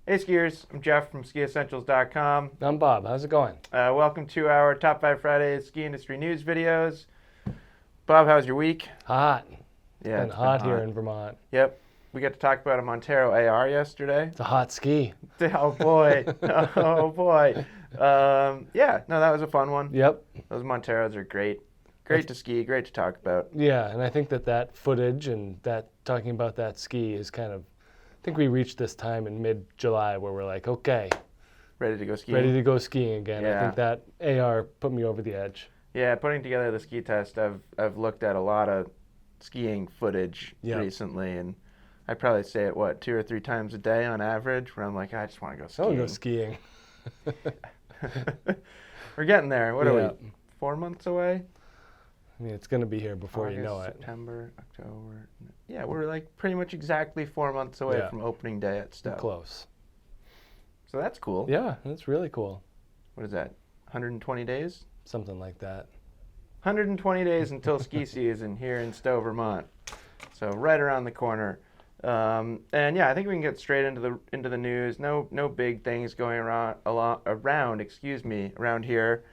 Hey skiers, I'm Jeff from Skiessentials.com. I'm Bob. How's it going? Welcome to our Top 5 Fridays ski industry news videos. Bob, how's your week? Hot. Yeah, It's been hot here in Vermont. Yep. We got to talk about a Montero AR yesterday. It's a hot ski. Oh boy. Oh boy. Yeah, no, that was a fun one. Yep. Those Monteros are great. Great to ski, great to talk about. Yeah, and I think that footage and that talking about that ski is kind of, I think we reached this time in mid-July where we're like, okay, Ready to go skiing? ready to go skiing again. Yeah. I think that AR put me over the edge. Yeah, putting together the ski test, I've looked at a lot of skiing footage recently, and I probably say it, 2 or 3 times a day on average, where I'm like, I just want to go I want skiing. to go skiing. We're getting there. What are Yeah. we, 4 months away? I mean, it's going to be here before August, you know it. September, October. Yeah, we're like pretty much exactly 4 months away Yeah. from opening day at Stowe. Close. So that's cool. Yeah, that's really cool. What is that, 120 days? Something like that. 120 days until ski season here in Stowe, Vermont. So right around the corner. And yeah, I think we can get straight into the news. No big things going around here.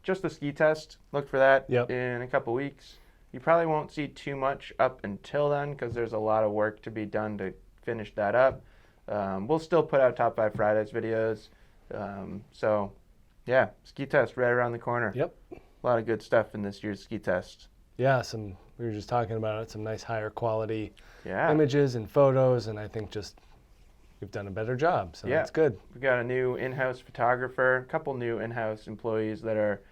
Just the ski test. Look for that in a couple weeks. You probably won't see too much up until then because there's a lot of work to be done to finish that up. We'll still put out Top 5 Fridays videos. So yeah, ski test right around the corner. Yep. A lot of good stuff in this year's ski test. Yeah, we were just talking about it, some nice higher quality Yeah. images and photos, and I think just we've done a better job, so that's good. We've got a new in-house photographer, a couple new in-house employees that are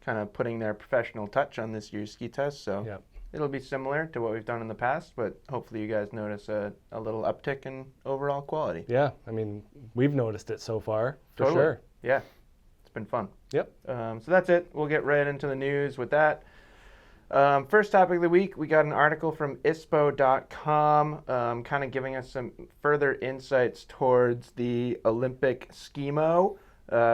kind of putting their professional touch on this year's ski test, so it'll be similar to what we've done in the past, but hopefully you guys notice a little uptick in overall quality. Yeah, I mean, we've noticed it so far, for Totally. sure. Yeah, it's been fun. Yep. So that's it. We'll get right into the news with that. First topic of the week, we got an article from ISPO.com kind of giving us some further insights towards the Olympic SkiMo,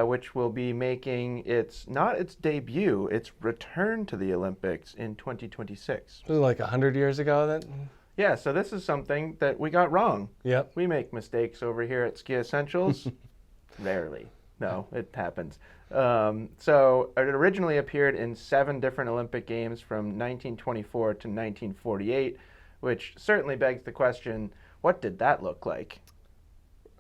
which will be making not its debut, its return to the Olympics in 2026. Was it like 100 years ago that? Yeah, so this is something that we got wrong. Yep. We make mistakes over here at Ski Essentials. Rarely. No, it happens. So it originally appeared in 7 different Olympic Games from 1924 to 1948, which certainly begs the question, what did that look like?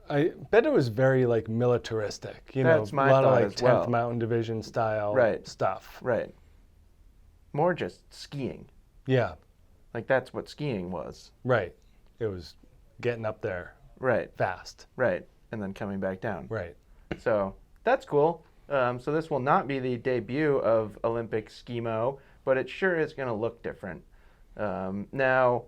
I bet it was very like militaristic, That's my a lot of thought like as 10th well. Mountain Division style stuff. Right. More just skiing. Yeah. Like that's what skiing was. Right. It was getting up there. Right. Fast. Right. And then coming back down. Right. So that's cool. So this will not be the debut of Olympic SkiMo, but it sure is going to look different. Now,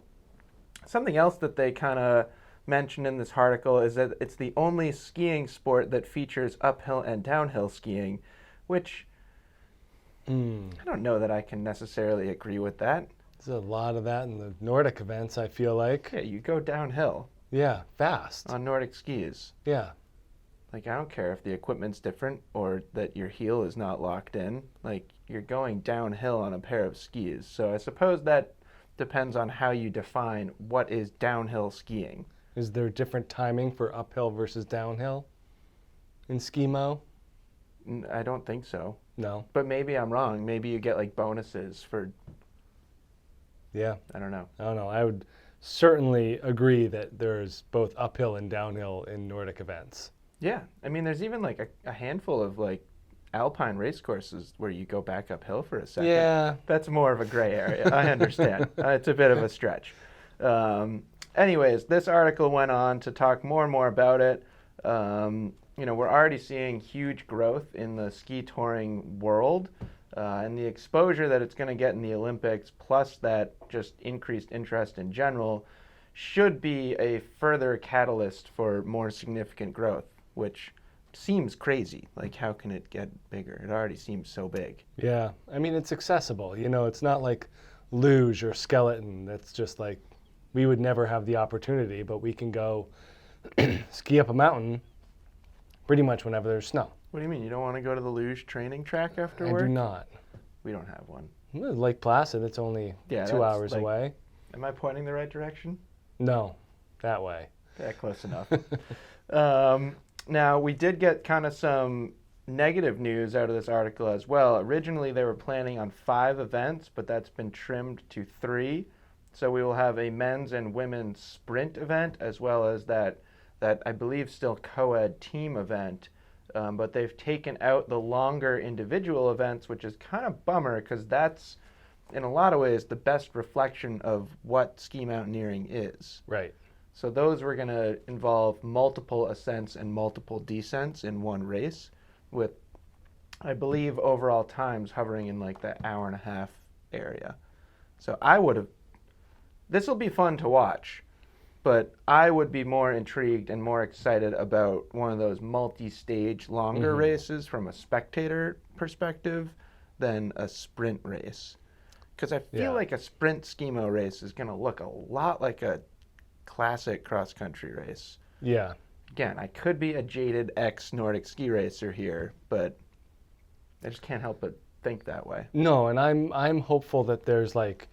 something else that they kind of mentioned in this article is that it's the only skiing sport that features uphill and downhill skiing, which I don't know that I can necessarily agree with that. There's a lot of that in the Nordic events, I feel like. Yeah, you go downhill. Yeah, fast. On Nordic skis. Yeah. Like, I don't care if the equipment's different or that your heel is not locked in. Like, you're going downhill on a pair of skis. So I suppose that depends on how you define what is downhill skiing. Is there different timing for uphill versus downhill in SkiMo? I don't think so. No. But maybe I'm wrong. Maybe you get, like, bonuses for... Yeah. I don't know. I don't know. I would certainly agree that there's both uphill and downhill in Nordic events. Yeah, I mean, there's even like a handful of like alpine race courses where you go back uphill for a second. Yeah. That's more of a gray area. I understand. It's a bit of a stretch. Anyways, this article went on to talk more and more about it. We're already seeing huge growth in the ski touring world and the exposure that it's going to get in the Olympics, plus that just increased interest in general, should be a further catalyst for more significant growth, which seems crazy. Like, how can it get bigger? It already seems so big. Yeah. I mean, it's accessible. It's not like luge or skeleton. That's just like, we would never have the opportunity, but we can go ski up a mountain pretty much whenever there's snow. What do you mean? You don't want to go to the luge training track after I work? do not. We don't have one. Lake Placid, it's only 2 hours away. Am I pointing the right direction? No, that way. Yeah, close enough. Now, we did get kind of some negative news out of this article as well. Originally, they were planning on 5 events, but that's been trimmed to 3. So we will have a men's and women's sprint event, as well as that I believe still co-ed team event. But they've taken out the longer individual events, which is kind of bummer because that's, in a lot of ways, the best reflection of what ski mountaineering is. Right. So those were going to involve multiple ascents and multiple descents in one race with, I believe, overall times hovering in like that hour and a half area. So this will be fun to watch, but I would be more intrigued and more excited about one of those multi-stage longer races from a spectator perspective than a sprint race. Because I feel like a sprint SkiMo race is going to look a lot like a classic cross-country race. Yeah. Again, I could be a jaded ex-Nordic ski racer here, but I just can't help but think that way. No, and I'm hopeful that there's like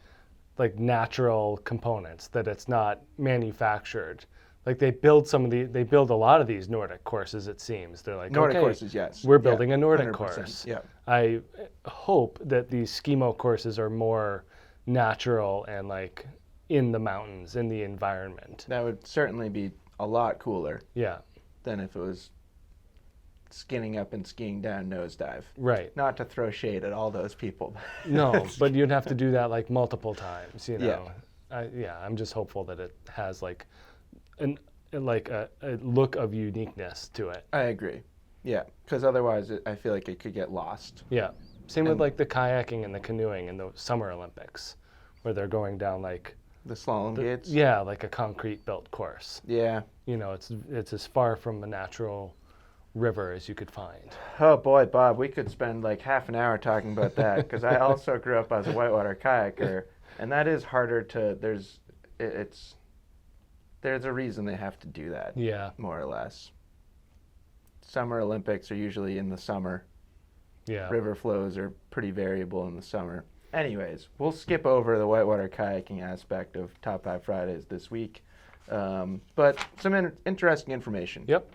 natural components, that it's not manufactured. Like they build a lot of these Nordic courses, it seems. They're like, Nordic okay, courses, yes. we're building a Nordic 100%, course. Yeah. I hope that these SkiMo courses are more natural and like in the mountains, in the environment. That would certainly be a lot cooler Yeah. than if it was skinning up and skiing down nosedive. Right. Not to throw shade at all those people. No, but you'd have to do that like multiple times, you know. Yeah. I'm just hopeful that it has like a look of uniqueness to it. I agree. Yeah, because otherwise I feel like it could get lost. Yeah. Same with like the kayaking and the canoeing in the Summer Olympics, where they're going down like The slalom gates? yeah, like a concrete built course. Yeah. You know, it's as far from a natural river as you could find. Oh boy, Bob, we could spend like half an hour talking about that because I also grew up as a whitewater kayaker, and that is harder to. There's a reason they have to do that. Yeah. More or less. Summer Olympics are usually in the summer. Yeah. River flows are pretty variable in the summer. Anyways, we'll skip over the whitewater kayaking aspect of Top 5 Fridays this week, but some interesting information. Yep.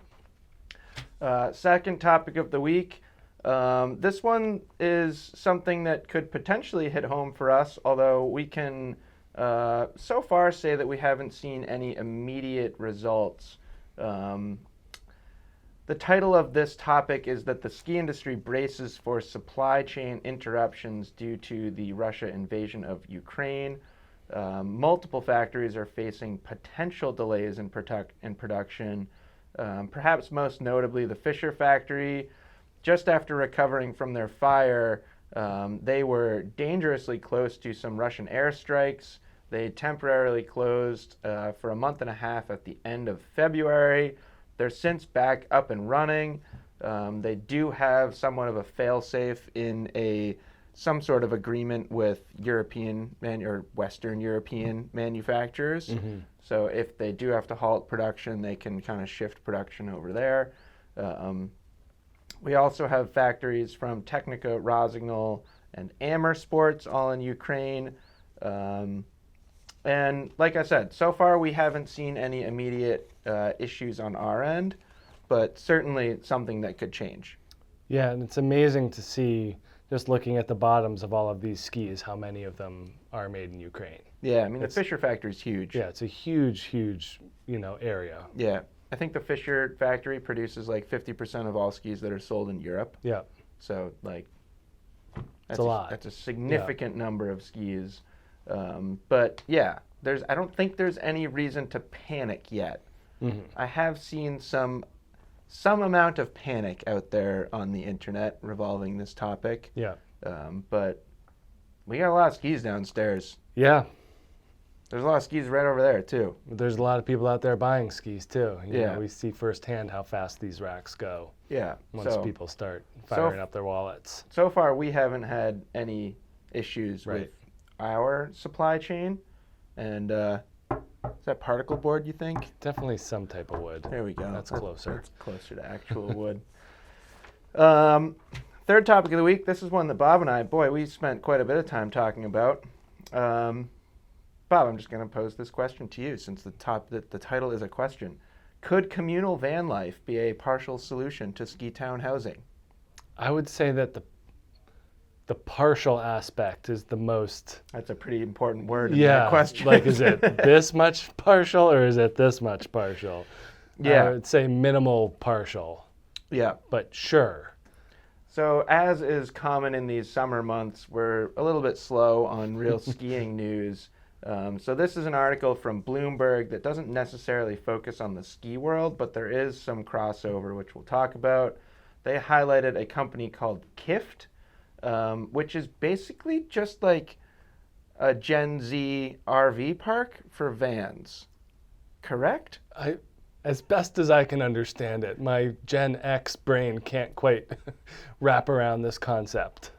Second topic of the week. This one is something that could potentially hit home for us, although we can so far say that we haven't seen any immediate results. The title of this topic is that the ski industry braces for supply chain interruptions due to the Russia invasion of Ukraine. Multiple factories are facing potential delays in production. Perhaps most notably the Fisher factory. Just after recovering from their fire, they were dangerously close to some Russian airstrikes. They temporarily closed for a month and a half at the end of February. They're since back up and running. They do have somewhat of a fail-safe in some sort of agreement with European or Western European manufacturers. Mm-hmm. So if they do have to halt production, they can kind of shift production over there. We also have factories from Technica, Rossignol, and Amer Sports all in Ukraine. And like I said, so far we haven't seen any immediate issues on our end, but certainly something that could change. Yeah, and it's amazing to see, just looking at the bottoms of all of these skis, how many of them are made in Ukraine. Yeah, I mean, the Fisher factory is huge. Yeah, it's a huge, area. Yeah, I think the Fisher factory produces like 50% of all skis that are sold in Europe. Yeah. So like, that's a lot. That's a significant number of skis. But yeah, I don't think there's any reason to panic yet. Mm-hmm. I have seen some amount of panic out there on the internet revolving this topic. Yeah. But we got a lot of skis downstairs. Yeah. There's a lot of skis right over there too. There's a lot of people out there buying skis too. You know, we see firsthand how fast these racks go. Yeah. Once people start firing up their wallets. So far, we haven't had any issues with our supply chain. And is that particle board, you think? Definitely some type of wood. There we go. That's closer. That's closer to actual wood. Third topic of the week. This is one that Bob and I, we spent quite a bit of time talking about. Bob, Bob, I'm just going to pose this question to you since the title is a question. Could communal van life be a partial solution to ski town housing? I would say that the partial aspect is the most. That's a pretty important word in that question. Like, is it this much partial or is it this much partial? Yeah. I would say minimal partial. Yeah. But sure. So as is common in these summer months, we're a little bit slow on real skiing news. So this is an article from Bloomberg that doesn't necessarily focus on the ski world, but there is some crossover, which we'll talk about. They highlighted a company called Kift, which is basically just like a Gen Z RV park for vans. Correct? As best as I can understand it, my Gen X brain can't quite wrap around this concept.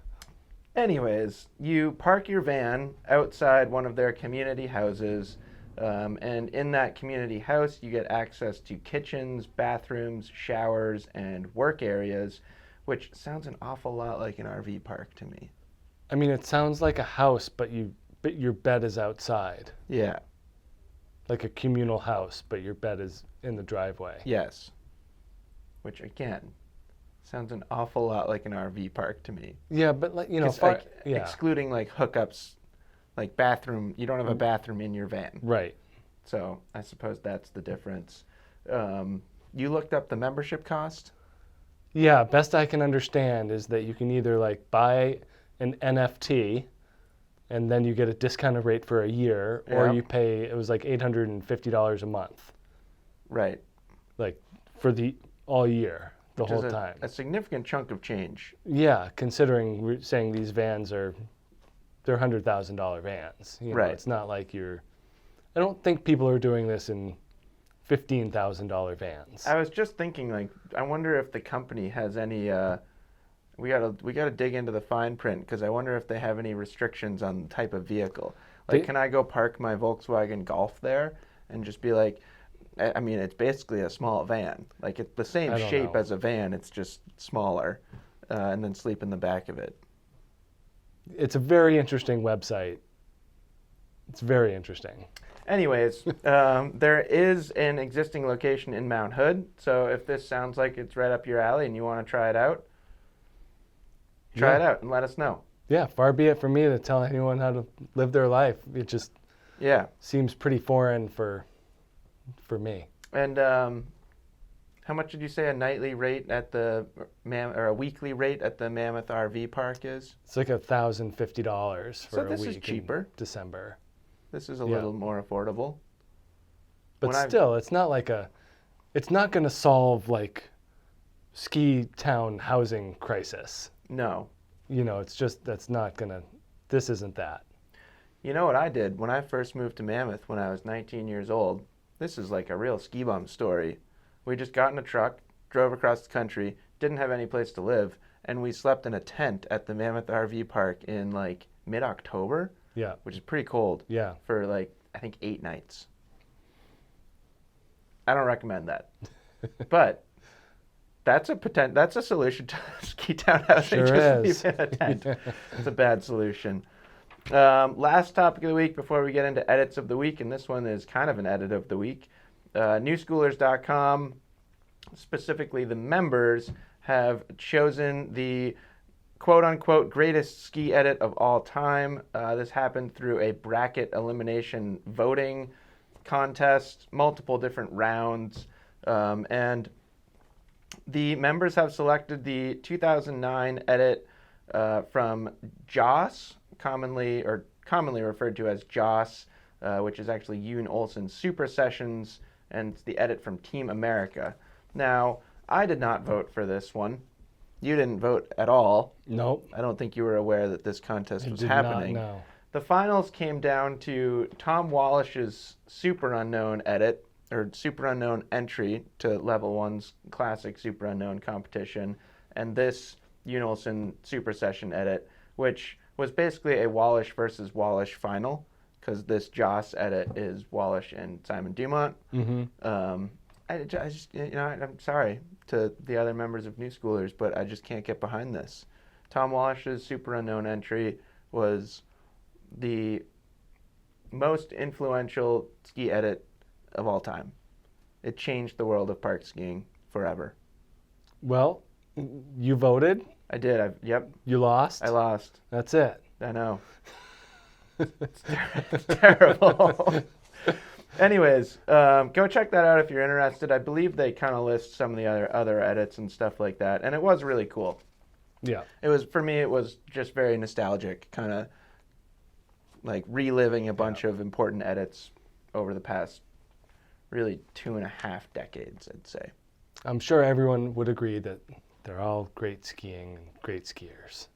Anyways, you park your van outside one of their community houses, and in that community house, you get access to kitchens, bathrooms, showers, and work areas, which sounds an awful lot like an RV park to me. I mean, it sounds like a house, but your bed is outside. Yeah. Like a communal house, but your bed is in the driveway. Yes. Which, again, sounds an awful lot like an RV park to me. Yeah, but excluding like hookups, like bathroom, you don't have a bathroom in your van. Right. So I suppose that's the difference. You looked up the membership cost? Yeah, best I can understand is that you can either like buy an NFT and then you get a discounted rate for a year, or you pay, it was like $850 a month. Right. Like for the all year, the whole time. A significant chunk of change. Yeah, considering we're saying these vans they're $100,000 vans. You know, right. It's not like I don't think people are doing this in $15,000 vans. I was just thinking, like, I wonder if the company has any. We gotta dig into the fine print because I wonder if they have any restrictions on the type of vehicle. Like, can I go park my Volkswagen Golf there and just be like, I mean, it's basically a small van. Like, it's the same shape as a van. It's just smaller, and then sleep in the back of it. It's a very interesting website. It's very interesting. Anyways, there is an existing location in Mount Hood. So if this sounds like it's right up your alley and you want to try it out, try it out and let us know. Yeah, far be it from me to tell anyone how to live their life. It just seems pretty foreign for me. And how much did you say a nightly rate at or a weekly rate at the Mammoth RV Park is? It's like $1,050 for a week. So this is cheaper. In December. This is a little more affordable. But still, it's not going to solve like ski town housing crisis. No. You know, it's just, this isn't that. You know what I did when I first moved to Mammoth when I was 19 years old? This is like a real ski bum story. We just got in a truck, drove across the country, didn't have any place to live, and we slept in a tent at the Mammoth RV Park in like mid-October. Yeah. Which is pretty cold. Yeah. For like, I think 8 nights. I don't recommend that. But that's a solution to ski town housing. Sure just is. Leave in a tent. It's a bad solution. Last topic of the week before we get into edits of the week, and this one is kind of an edit of the week. Newschoolers.com, specifically the members, have chosen the quote-unquote greatest ski edit of all time. This happened through a bracket elimination voting contest, multiple different rounds, and the members have selected the 2009 edit from Joss, commonly referred to as Joss, which is actually Yoon Olsen's Super Sessions, and it's the edit from Team America. Now, I did not vote for this one. You didn't vote at all. Nope. I don't think you were aware that this contest was happening. Not, no. The finals came down to Tom Wallish's Super Unknown edit, or Super Unknown entry to Level 1's Classic Super Unknown competition, and this Yoon Olsen Super Session edit, which was basically a Wallish versus Wallish final, because this Joss edit is Wallish and Simon Dumont. Mm-hmm. I just, I'm sorry to the other members of New Schoolers, but I just can't get behind this. Tom Wallish's Super Unknown entry was the most influential ski edit of all time. It changed the world of park skiing forever. Well, you voted. I did. Yep. You lost. I lost. That's it. I know. It's terrible. Anyways, go check that out if you're interested. I believe they kind of list some of the other edits and stuff like that, and it was really cool. Yeah. It was, for me, it was just very nostalgic, kind of like reliving a bunch of important edits over the past really 2.5 decades, I'd say. I'm sure everyone would agree that they're all great skiing and great skiers.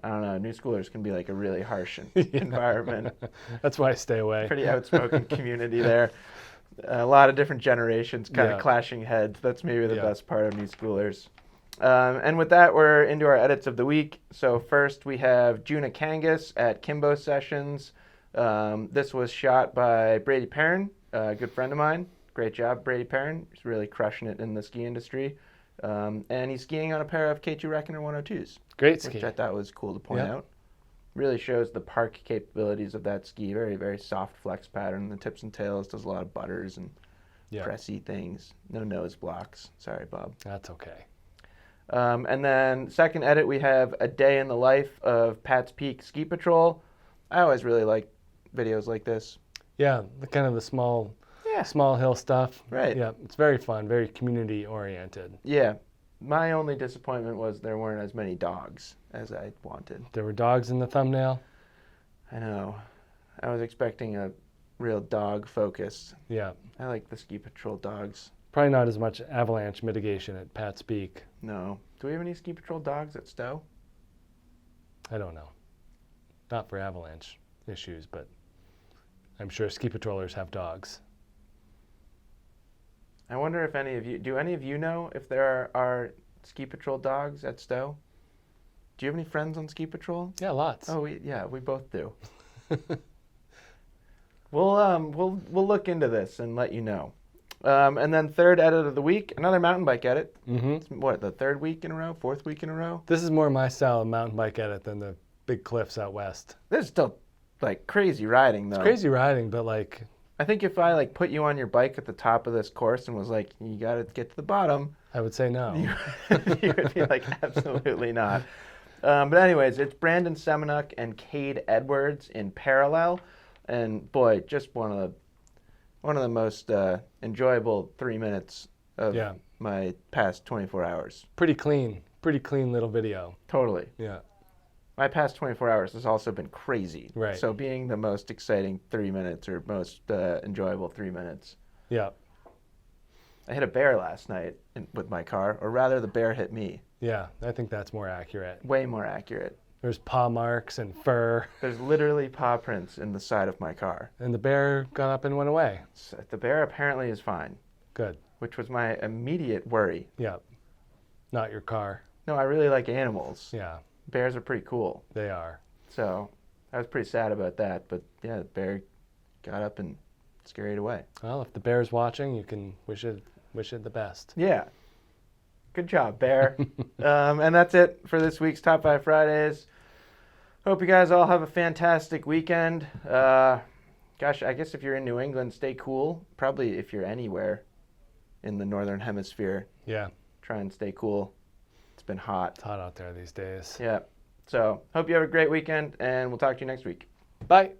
I don't know, new schoolers can be like a really harsh environment. That's why I stay away. Pretty outspoken community there. A lot of different generations kind of Yeah. clashing heads. That's maybe the Yeah. best part of new schoolers. And with that, we're into our edits of the week. So first we have Juna Kangas at Kimbo Sessions. This was shot by Brady Perrin, a good friend of mine. Great job, Brady Perrin. He's really crushing it in the ski industry. And he's skiing on a pair of K2 Reckoner 102s. Great Which ski. I thought was cool to point Yeah. out. Really shows the park capabilities of that ski. Very, very soft flex pattern. The tips and tails does a lot of butters and Yeah. pressy things. No nose blocks. Sorry, Bob. That's okay. And then second edit, we have A Day in the Life of Pat's Peak Ski Patrol. I always really like videos like this. Yeah, the kind of the small Yeah. small hill stuff. Right. Yeah, it's very fun, very community oriented. Yeah. My only disappointment was there weren't as many dogs as I wanted. There were dogs in the thumbnail. I know. I was expecting a real dog focus. Yeah, I like the ski patrol dogs. probably not as much avalanche mitigation at Pat's Peak. No. Do we have any ski patrol dogs at Stowe? I don't know. Not for avalanche issues, but I'm sure ski patrollers have dogs. I wonder if do any of you know if there are ski patrol dogs at Stowe? Do you have any friends on ski patrol? Yeah, lots. Oh, we both do. We'll look into this and let you know. And then third edit of the week, another mountain bike edit. Mm-hmm. It's, what, the third week in a row, fourth week in a row? This is more my style of mountain bike edit than the big cliffs out west. This is still like crazy riding though. It's crazy riding, but like, I think if I like put you on your bike at the top of this course and was like, you got to get to the bottom, I would say no. you would be like, absolutely not. But anyways, it's Brandon Semenuk and Cade Edwards in parallel, and boy, just one of the most enjoyable 3 minutes of Yeah. my past 24 hours. Pretty clean little video. Totally. Yeah. My past 24 hours has also been crazy. Right. So being the most exciting 3 minutes or most enjoyable 3 minutes. Yeah. I hit a bear last night with my car, or rather the bear hit me. Yeah, I think that's more accurate. Way more accurate. There's paw marks and fur, There's literally paw prints in the side of my car. and the bear got up and went away. So the bear apparently is fine, Good. which was my immediate worry. Yeah. Not your car. No, I really like animals. Yeah, Bears are pretty cool. they are. So I was pretty sad about that. But yeah, the bear got up and scurried away. Well, if the bear's watching, you can wish it the best. Yeah. Good job, Bear. And that's it for this week's Top 5 Fridays. Hope you guys all have a fantastic weekend. Gosh, I guess if you're in New England, stay cool. Probably if you're anywhere in the Northern Hemisphere, Yeah, try and stay cool. It's been hot. it's hot out there these days. Yeah. So hope you have a great weekend, and we'll talk to you next week. Bye.